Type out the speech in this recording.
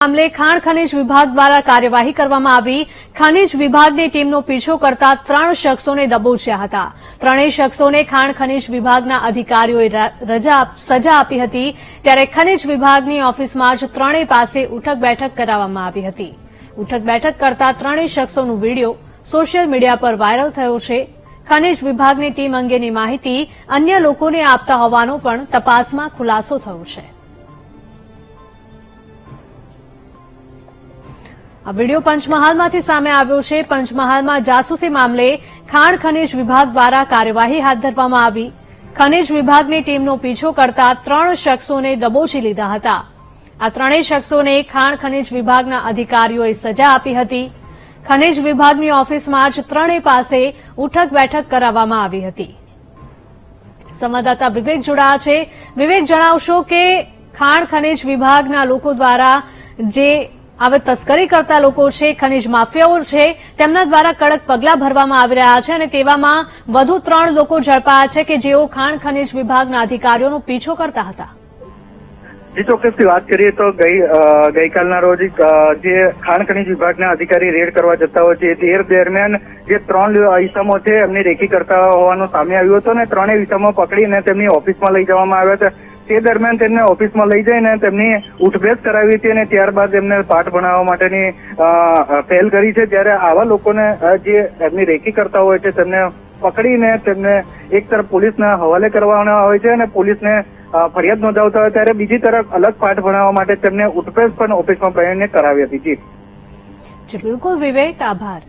મામલે ખાણ ખનીજ વિભાગ દ્વારા કાર્યવાહી કરવામાં આવી। ખનીજ વિભાગની ટીમનો પીછો કરતા 3 શખ્સોને દબોચ્યા હતા। ત્રણેય શખ્સોને ખાણ ખનીજ વિભાગના અધિકારીઓએ સજા આપી હતી। ત્યારે ખનીજ વિભાગની ઓફિસમાં જ ત્રણેય પાસે ઉઠક બેઠક કરાવવામાં આવી હતી। ઉઠક બેઠક કરતા ત્રણેય શખ્સોનો વિડીયો સોશિયલ મીડિયા પર વાયરલ થયો છે। ખનીજ વિભાગની ટીમ અંગેની માહિતી અન્ય લોકોને આપતા હોવાનો પણ તપાસમાં ખુલાસો થયો છે। આ વિડીયો પંચમહાલમાંથી સામે આવ્યો છે। પંચમહાલમાં જાસૂસી મામલે ખાણ ખનીજ વિભાગ દ્વારા કાર્યવાહી હાથ ધરવામાં આવી। ખનીજ વિભાગની ટીમનો પીછો કરતા 3 શખ્સોને દબોચી લીધા હતા। આ ત્રણેય શખ્સોને ખાણ ખનીજ વિભાગના અધિકારીઓએ સજા આપી હતી। ખનીજ વિભાગની ઓફિસમાં જ ત્રણેય પાસે ઉઠક બેઠક કરાવવામાં આવી હતી। સંવાદદાતા વિવેક જોડાયા છે। વિવેક, જણાવશો કે ખાણ ખનીજ વિભાગના લોકો દ્વારા જે હવે તસ્કરી કરતા લોકો છે, ખનીજ માફિયાઓ છે, તેમના દ્વારા કડક પગલાં ભરવામાં આવી રહ્યા છે અને તેવામાં વધુ 3 લોકો ઝડપાયા છે કે જેઓ ખાણ ખનીજ વિભાગના અધિકારીઓનો પીછો કરતા હતા। જી ચોક્કસથી વાત કરીએ તો ગઈકાલના રોજ જે ખાણ ખનીજ વિભાગના અધિકારી રેડ કરવા જતા હોય છે તે દરમિયાન જે 3 ઇસમો છે એમની રેકી કરતા હોવાનું સામે આવ્યું હતું અને 3 ઇસમો પકડીને તેમની ઓફિસમાં લઈ જવામાં આવ્યા હતા। તે દરમિયાન તેમને ઓફિસમાં લઈ જઈને તેમની ઉઠબેસ કરાવી હતી અને ત્યારબાદ એમને પાઠ ભણાવવા માટેની પહેલ કરી છે। ત્યારે આવા લોકોને જે એમની રેકી કરતા હોય છે તેમને પકડીને તેમને એક તરફ પોલીસના હવાલે કરવાના હોય છે અને પોલીસને ફરિયાદ નોંધાવતા હોય ત્યારે બીજી તરફ અલગ પાઠ ભણાવવા માટે તેમને ઉઠબેસ પણ ઓફિસમાં બેસીને કરાવી હતી। જી બિલકુલ વિવેક, આભાર।